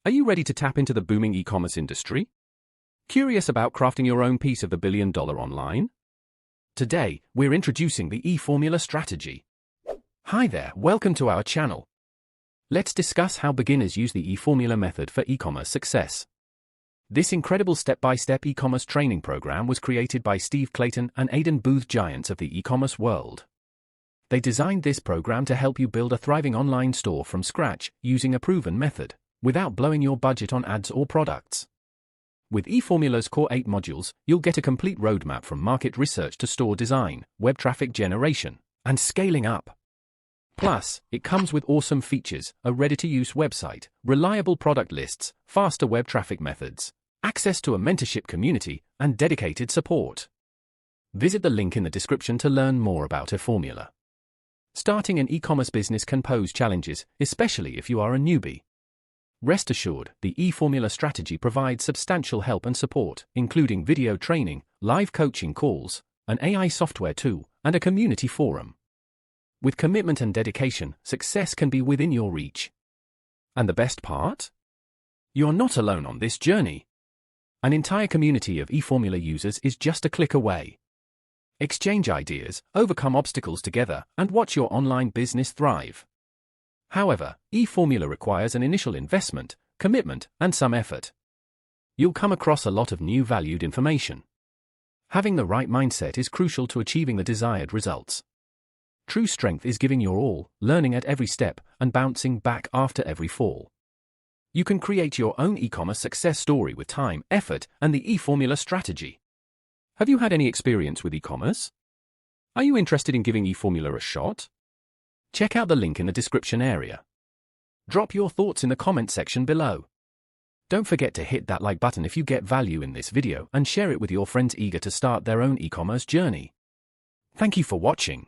Are you ready to tap into the booming e-commerce industry? Curious about crafting your own piece of the billion-dollar online? Today, we're introducing the eFormula strategy. Hi there, welcome to our channel. Let's discuss how beginners use the eFormula method for e-commerce success. This incredible step-by-step e-commerce training program was created by Steve Clayton and Aidan Booth, giants of the e-commerce world. They designed this program to help you build a thriving online store from scratch using a proven method, without blowing your budget on ads or products. With eFormula's core 8 modules, you'll get a complete roadmap from market research to store design, web traffic generation, and scaling up. Plus, it comes with awesome features, a ready-to-use website, reliable product lists, faster web traffic methods, access to a mentorship community, and dedicated support. Visit the link in the description to learn more about eFormula. Starting an e-commerce business can pose challenges, especially if you are a newbie. Rest assured, the eFormula strategy provides substantial help and support, including video training, live coaching calls, an AI software tool, and a community forum. With commitment and dedication, success can be within your reach. And the best part? You're not alone on this journey. An entire community of eFormula users is just a click away. Exchange ideas, overcome obstacles together, and watch your online business thrive. However, eFormula requires an initial investment, commitment, and some effort. You'll come across a lot of new valued information. Having the right mindset is crucial to achieving the desired results. True strength is giving your all, learning at every step, and bouncing back after every fall. You can create your own e-commerce success story with time, effort, and the eFormula strategy. Have you had any experience with e-commerce? Are you interested in giving eFormula a shot? Check out the link in the description area. Drop your thoughts in the comment section below. Don't forget to hit that like button if you get value in this video and share it with your friends eager to start their own e-commerce journey. Thank you for watching.